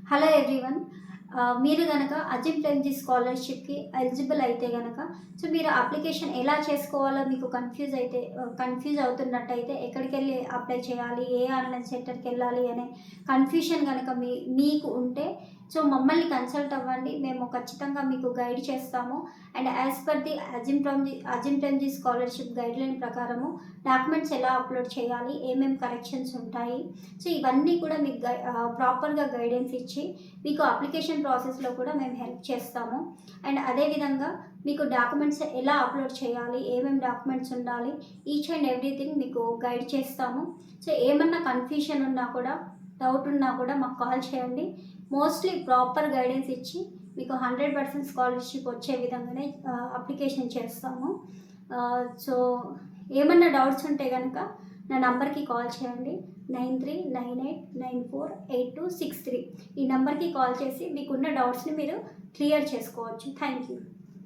Hello everyone. మీరు గనక Azim ప్రెమ్జీ స్కాలర్‌షిప్‌కి eligible అయితే గనక మీరు అప్లికేషన్ ఎలా చేసుకోవాలో మీకు కన్‌ఫ్యూజ్ అవుతున్నట్టయితే ఎక్కడికెళ్ళి అప్లై చేయాలి? ఏ ఆన్‌లైన్ సెంటర్‌కెళ్ళాలి అనే కన్‌ఫ్యూషన్ గనక మీకు ఉంటే మమ్మల్ని కన్సల్ట్ అవ్వండి. మేము ఖచ్చితంగా మీకు గైడ్ చేస్తాము. And as per the Azim Premji scholarship guideline ప్రకారము డాక్యుమెంట్స్ ఎలా అప్‌లోడ్ చేయాలి? ఏమేం కరెక్షన్స్ ఉంటాయి? ఇవన్నీ కూడా మీకు ప్రాపర్‌గా గైడెన్స్ ఇచ్చి మీకు అప్లికేషన్ ప్రాసెస్‌లో కూడా మేము హెల్ప్ చేస్తాము. అండ్ అదేవిధంగా మీకు డాక్యుమెంట్స్ ఎలా అప్‌లోడ్ చేయాలి? ఏమేమి డాక్యుమెంట్స్ ఉండాలి? ఈచ్ అండ్ ఎవ్రీథింగ్ మీకు గైడ్ చేస్తాము. ఏమన్నా కన్‌ఫ్యూషన్ ఉన్నా కూడా, డౌట్ ఉన్నా కూడా మాకు కాల్ చేయండి. మోస్ట్‌లీ ప్రాపర్ గైడెన్స్ ఇచ్చి మీకు 100% స్కాలర్‌షిప్ వచ్చే విధంగానే అప్లికేషన్ చేస్తాము. సో ఏమన్నా డౌట్స్ ఉంటే గనక నా నంబర్‌కి కాల్ చేయండి. 9398948263 ఈ నంబర్‌కి కాల్ చేసి మీకున్న డౌట్స్‌ని మీరు క్లియర్ చేసుకోవచ్చు. Thank you.